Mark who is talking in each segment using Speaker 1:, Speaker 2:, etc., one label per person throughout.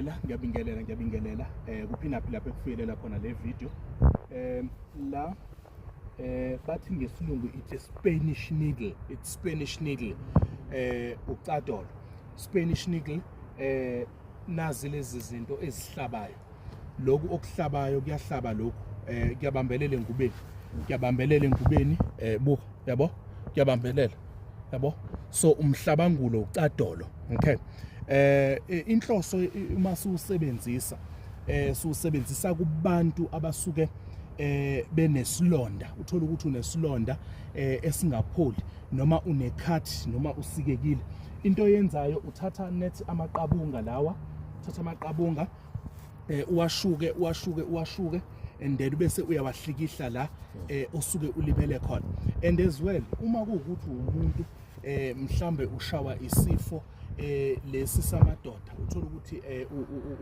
Speaker 1: Ngiyabingelela kuphinaphila lapho ekufiyelela khona le video la bathi ngesilungu it's Spanish needle ucadolo. Spanish needle nazi lezi zinto ezihlabayo, lokhu okuhlabayo kuyahlaba, lokhu kuyabambelela engubeni buka, yabo, kuyabambelela, yabo. So umhlabangulo ucadolo, okay. Inhloso uma siwusebenzisa kubantu abasuke benesilonda, uthola ukuthi unesilonda esingapholi, noma unekhathi, noma usikekile. Into yenzayo uthatha net amaqabunga lawa, uthatha amaqabunga uwashuke and then bese uyawahlikihla la osuke ulimele khona. And as well, uma kuwukuthi umuntu mhlambe ushawa isifo lesi samadoda, uthola ukuthi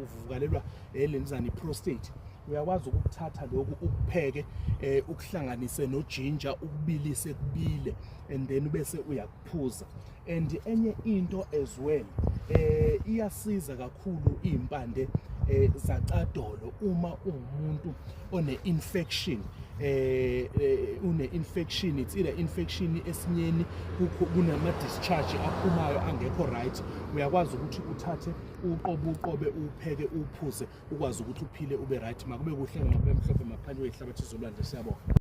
Speaker 1: uvukalelwa lenzani prostate, uyakwazi ukuthatha lokhu ukupheke, ukuhlanganise nojinja, ukubilise kubile, and then bese uyakuphuza. And enye into as well, iyasiza kakhulu impande zacadolo uma umuntu one-infection, it's either infection esinyeni, kunama-discharge aphumayo angekho right. Uyakwazi ukuthi uthathe uqobe uwupheke uwuphuze ukwazi ukuthi uphile ube right. Makube kuhle, makube mhlophe, maphandle wehlabathi izolwandle. Siyabonga.